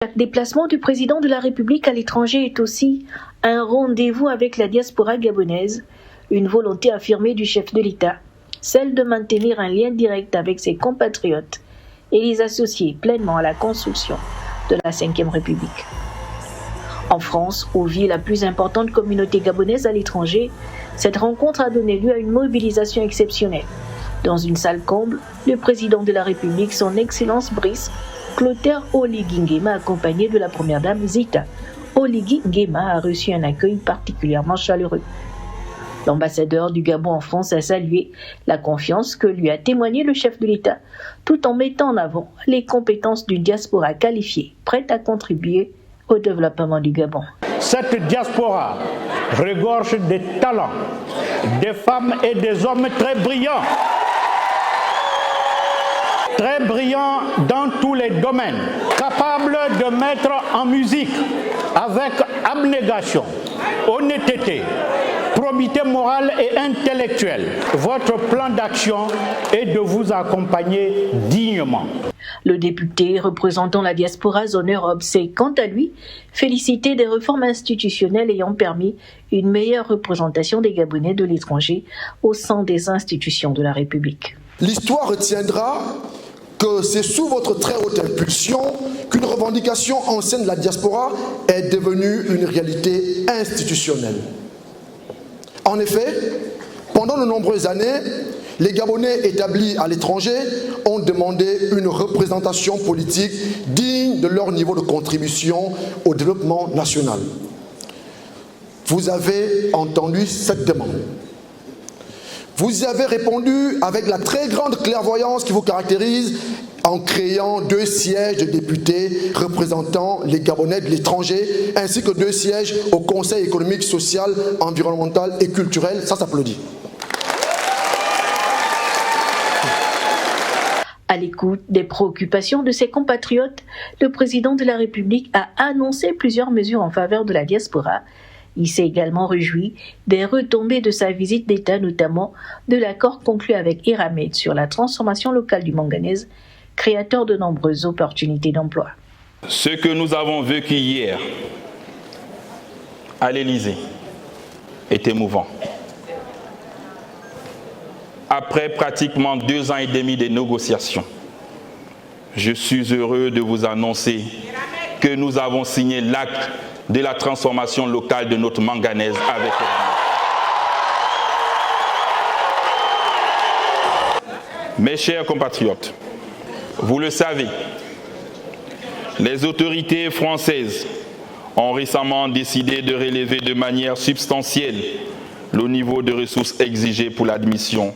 Chaque déplacement du président de la République à l'étranger est aussi un rendez-vous avec la diaspora gabonaise, une volonté affirmée du chef de l'État, celle de maintenir un lien direct avec ses compatriotes et les associer pleinement à la construction de la Ve République. En France, où vit la plus importante communauté gabonaise à l'étranger, cette rencontre a donné lieu à une mobilisation exceptionnelle. Dans une salle comble, le président de la République, son Excellence Brice Clotaire Oligui Nguema, accompagné de la première dame Zita Oligui Nguema, a reçu un accueil particulièrement chaleureux. L'ambassadeur du Gabon en France a salué la confiance que lui a témoigné le chef de l'État, tout en mettant en avant les compétences d'une diaspora qualifiée, prête à contribuer au développement du Gabon. Cette diaspora regorge des talents, des femmes et des hommes très brillants dans tous les domaines, capables de mettre en musique avec abnégation, honnêteté, probité morale et intellectuelle. Votre plan d'action est de vous accompagner dignement. Le député représentant la diaspora zone Europe s'est, quant à lui, félicité des réformes institutionnelles ayant permis une meilleure représentation des Gabonais de l'étranger au sein des institutions de la République. L'histoire retiendra que c'est sous votre très haute impulsion qu'une revendication ancienne de la diaspora est devenue une réalité institutionnelle. En effet, pendant de nombreuses années, les Gabonais établis à l'étranger ont demandé une représentation politique digne de leur niveau de contribution au développement national. Vous avez entendu cette demande. Vous y avez répondu avec la très grande clairvoyance qui vous caractérise en créant 2 sièges de députés représentant les Gabonais de l'étranger ainsi que 2 sièges au Conseil économique, social, environnemental et culturel. Ça s'applaudit. À l'écoute des préoccupations de ses compatriotes, le président de la République a annoncé plusieurs mesures en faveur de la diaspora. Il s'est également réjoui des retombées de sa visite d'État, notamment de l'accord conclu avec Eramet sur la transformation locale du manganèse, créateur de nombreuses opportunités d'emploi. Ce que nous avons vécu hier à l'Élysée est émouvant. Après pratiquement 2 ans et demi de négociations, je suis heureux de vous annoncer que nous avons signé l'acte de la transformation locale de notre manganèse avec Eramet. Mes chers compatriotes, vous le savez, les autorités françaises ont récemment décidé de relever de manière substantielle le niveau de ressources exigé pour l'admission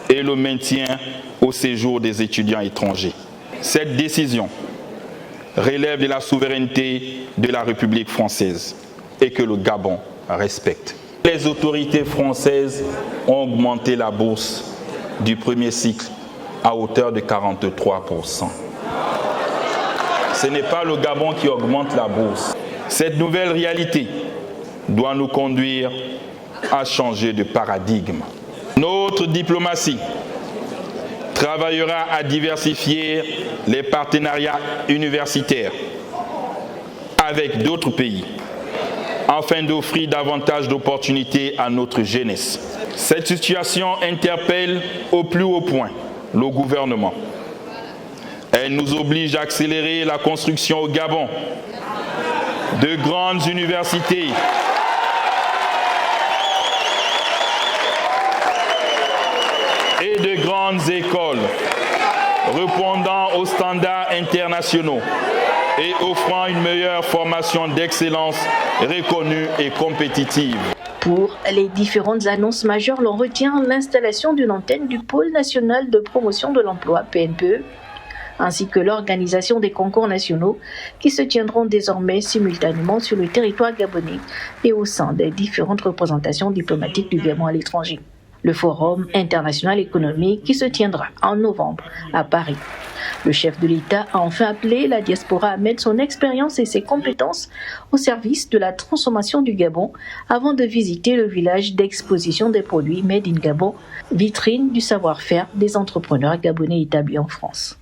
et le maintien au séjour des étudiants étrangers. Cette décision relève de la souveraineté de la République française et que le Gabon respecte. Les autorités françaises ont augmenté la bourse du premier cycle à hauteur de 43%. Ce n'est pas le Gabon qui augmente la bourse. Cette nouvelle réalité doit nous conduire à changer de paradigme. Notre diplomatie travaillera à diversifier les partenariats universitaires avec d'autres pays afin d'offrir davantage d'opportunités à notre jeunesse. Cette situation interpelle au plus haut point le gouvernement. Elle nous oblige à accélérer la construction au Gabon de grandes universités et de grandes écoles répondant aux standards internationaux et offrant une meilleure formation d'excellence reconnue et compétitive. Pour les différentes annonces majeures, l'on retient l'installation d'une antenne du Pôle national de promotion de l'emploi, PNPE, ainsi que l'organisation des concours nationaux qui se tiendront désormais simultanément sur le territoire gabonais et au sein des différentes représentations diplomatiques du Gabon à l'étranger. Le Forum international économique qui se tiendra en novembre à Paris. Le chef de l'État a enfin appelé la diaspora à mettre son expérience et ses compétences au service de la transformation du Gabon avant de visiter le village d'exposition des produits Made in Gabon, vitrine du savoir-faire des entrepreneurs gabonais établis en France.